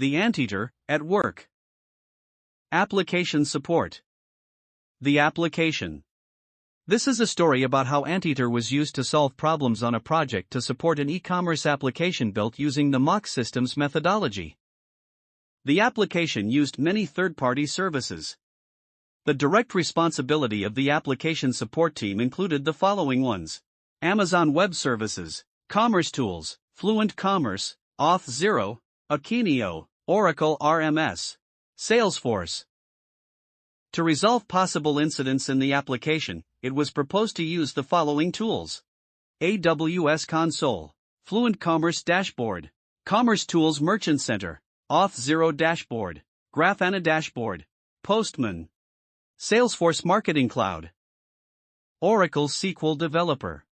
The Anteater, at work. Application support. The application. This is a story about how Anteater was used to solve problems on a project to support an e-commerce application built using the MACH systems methodology. The application used many third-party services. The direct responsibility of the application support team included the following ones: Amazon Web Services, Commerce Tools, Fluent Commerce, Auth0, Akeneo, Oracle RMS, Salesforce. To resolve possible incidents in the application, it was proposed to use the following tools: AWS Console, Fluent Commerce Dashboard, Commerce Tools Merchant Center, Auth0 Dashboard, Grafana Dashboard, Postman, Salesforce Marketing Cloud, Oracle SQL Developer.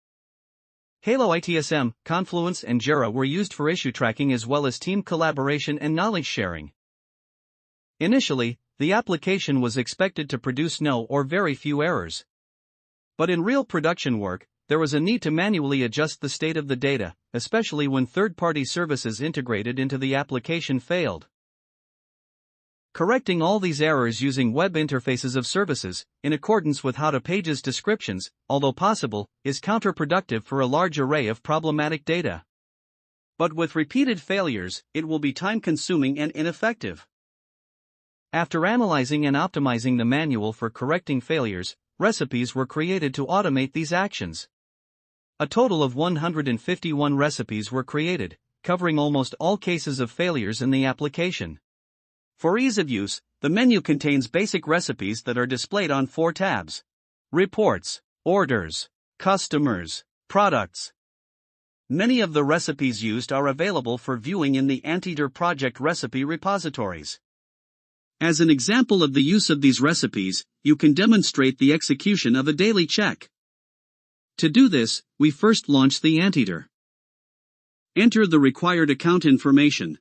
Halo ITSM, Confluence and Jira were used for issue tracking as well as team collaboration and knowledge sharing. Initially, the application was expected to produce no or very few errors. But in real production work, there was a need to manually adjust the state of the data, especially when third-party services integrated into the application failed. Correcting all these errors using web interfaces of services, in accordance with how-to-pages descriptions, although possible, is counterproductive for a large array of problematic data. But with repeated failures, it will be time-consuming and ineffective. After analyzing and optimizing the manual for correcting failures, recipes were created to automate these actions. A total of 151 recipes were created, covering almost all cases of failures in the application. For ease of use, the menu contains basic recipes that are displayed on 4 tabs: Reports, Orders, Customers, Products. Many of the recipes used are available for viewing in the Anteater project recipe repositories. As an example of the use of these recipes, you can demonstrate the execution of a daily check. To do this, we first launch the Anteater. Enter the required account information.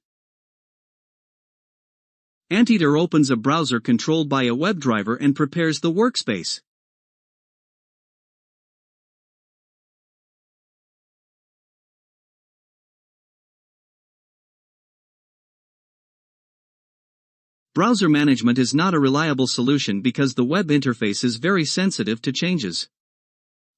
Anteater opens a browser controlled by a WebDriver and prepares the workspace. Browser management is not a reliable solution because the web interface is very sensitive to changes.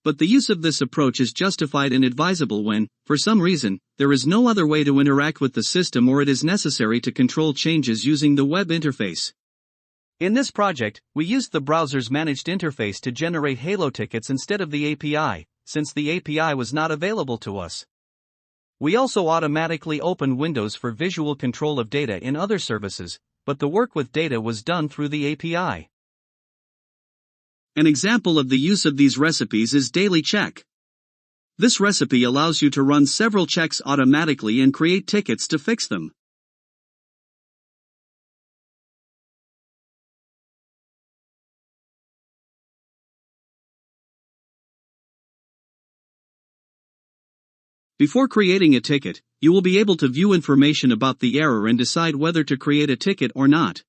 But the use of this approach is justified and advisable when, for some reason, there is no other way to interact with the system or it is necessary to control changes using the web interface. In this project, we used the browser's managed interface to generate Halo tickets instead of the API, since the API was not available to us. We also automatically opened windows for visual control of data in other services, but the work with data was done through the API. An example of the use of these recipes is Daily Check. This recipe allows you to run several checks automatically and create tickets to fix them. Before creating a ticket, you will be able to view information about the error and decide whether to create a ticket or not.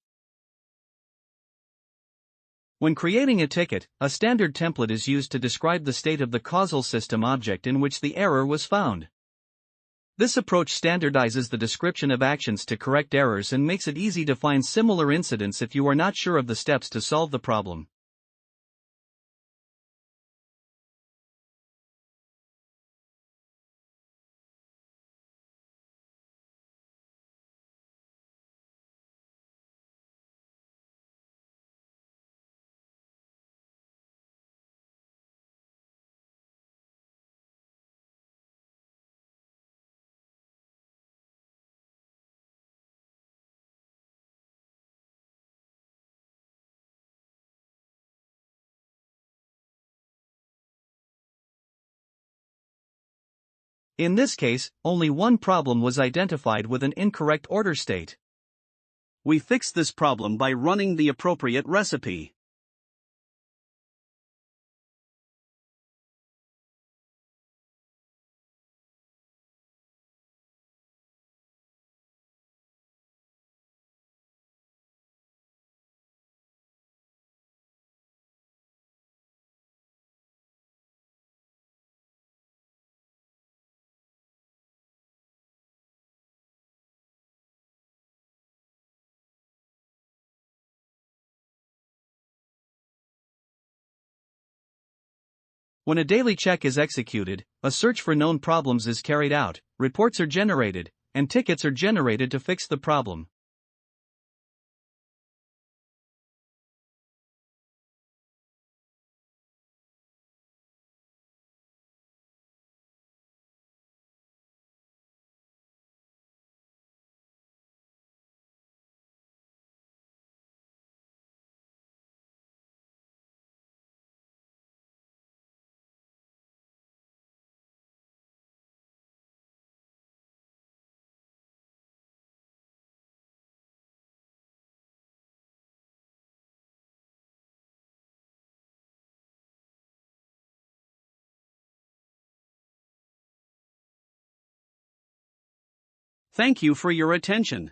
When creating a ticket, a standard template is used to describe the state of the causal system object in which the error was found. This approach standardizes the description of actions to correct errors and makes it easy to find similar incidents if you are not sure of the steps to solve the problem. In this case, only one problem was identified with an incorrect order state. We fixed this problem by running the appropriate recipe. When a daily check is executed, a search for known problems is carried out, reports are generated, and tickets are generated to fix the problem. Thank you for your attention.